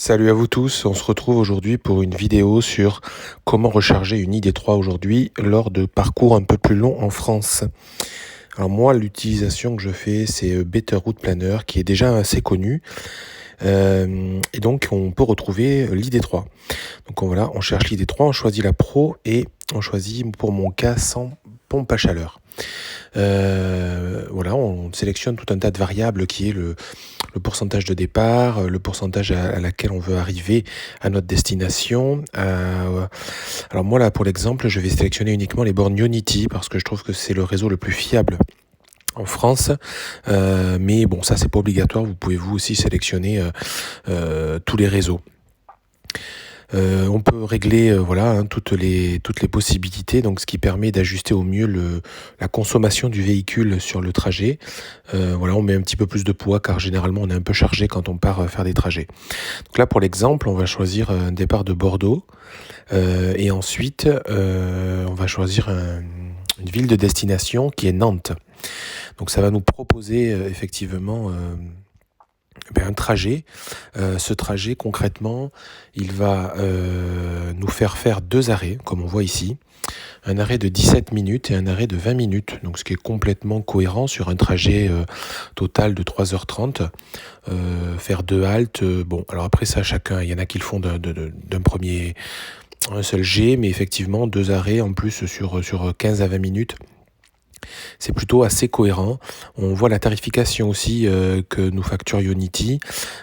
Salut à vous tous, on se retrouve aujourd'hui pour une vidéo sur comment recharger une ID3 aujourd'hui lors de parcours un peu plus longs en France. Alors moi, l'utilisation que je fais, c'est Better Route Planner qui est déjà assez connu. Et donc on peut retrouver l'ID3. Donc voilà, on cherche l'ID3, on choisit la Pro et on choisit pour mon cas sans pompe à chaleur. Voilà, on sélectionne tout un tas de variables qui est le pourcentage de départ, le pourcentage à laquelle on veut arriver à notre destination. Alors moi là pour l'exemple, je vais sélectionner uniquement les bornes Ionity parce que je trouve que c'est le réseau le plus fiable en France, mais bon, ça c'est pas obligatoire, vous pouvez vous aussi sélectionner tous les réseaux. On peut régler voilà, toutes les possibilités, donc ce qui permet d'ajuster au mieux la consommation du véhicule sur le trajet. Voilà, on met un petit peu plus de poids car généralement on est un peu chargé quand on part faire des trajets. Donc là pour l'exemple, on va choisir un départ de Bordeaux et ensuite on va choisir une ville de destination qui est Nantes. Donc ça va nous proposer effectivement un trajet. Ce trajet, concrètement, il va nous faire 2 arrêts, comme on voit ici. Un arrêt de 17 minutes et un arrêt de 20 minutes, donc ce qui est complètement cohérent sur un trajet total de 3h30. Faire 2 haltes, bon, alors après ça, chacun, il y en a qui le font un seul jet, mais effectivement, 2 arrêts en plus sur 15 à 20 minutes. C'est plutôt assez cohérent. On voit la tarification aussi que nous facture Ionity.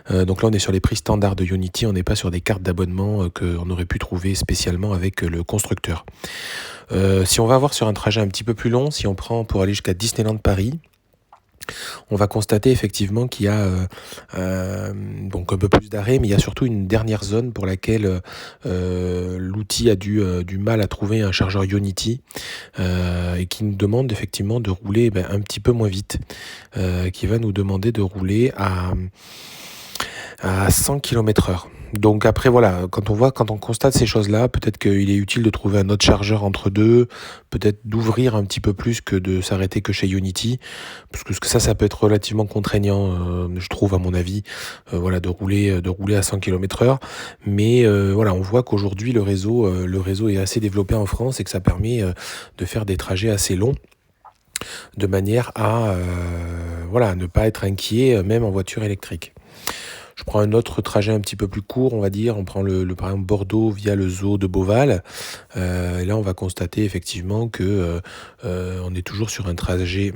Donc là, on est sur les prix standards de Ionity. On n'est pas sur des cartes d'abonnement qu'on aurait pu trouver spécialement avec le constructeur. Si on va voir sur un trajet un petit peu plus long, si on prend pour aller jusqu'à Disneyland Paris, on va constater effectivement qu'il y a donc un peu plus d'arrêts, mais il y a surtout une dernière zone pour laquelle l'outil a du mal à trouver un chargeur Ionity et qui nous demande effectivement de rouler un petit peu moins vite, qui va nous demander de rouler à 100 km/h. Donc après voilà, quand on constate ces choses-là, peut-être qu'il est utile de trouver un autre chargeur entre deux, peut-être d'ouvrir un petit peu plus que de s'arrêter que chez Ionity, parce que ça peut être relativement contraignant, je trouve à mon avis, voilà, de rouler à 100 km/h. Mais voilà, on voit qu'aujourd'hui le réseau est assez développé en France et que ça permet de faire des trajets assez longs, de manière à voilà, ne pas être inquiet même en voiture électrique. Je prends un autre trajet un petit peu plus court, on va dire. On prend par exemple Bordeaux via le zoo de Beauval. Et là, on va constater effectivement que on est toujours sur un trajet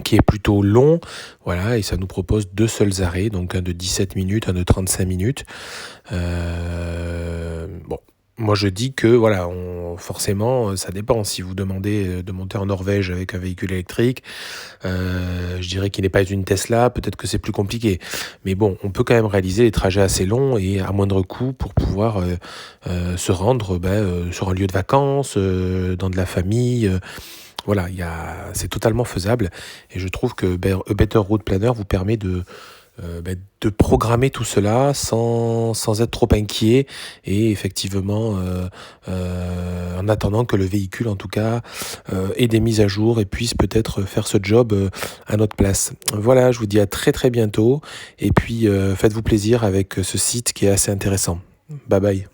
qui est plutôt long, voilà, et ça nous propose 2 seuls arrêts, donc un de 17 minutes, un de 35 minutes. Bon. Moi, je dis que, voilà, forcément, ça dépend. Si vous demandez de monter en Norvège avec un véhicule électrique, je dirais qu'il n'est pas une Tesla, peut-être que c'est plus compliqué. Mais bon, on peut quand même réaliser des trajets assez longs et à moindre coût pour pouvoir se rendre sur un lieu de vacances, dans de la famille. Voilà, c'est totalement faisable. Et je trouve que A Better Route Planner vous permet de programmer tout cela sans être trop inquiet et effectivement en attendant que le véhicule en tout cas ait des mises à jour et puisse peut-être faire ce job à notre place. Voilà, je vous dis à très très bientôt et puis faites-vous plaisir avec ce site qui est assez intéressant. Bye bye.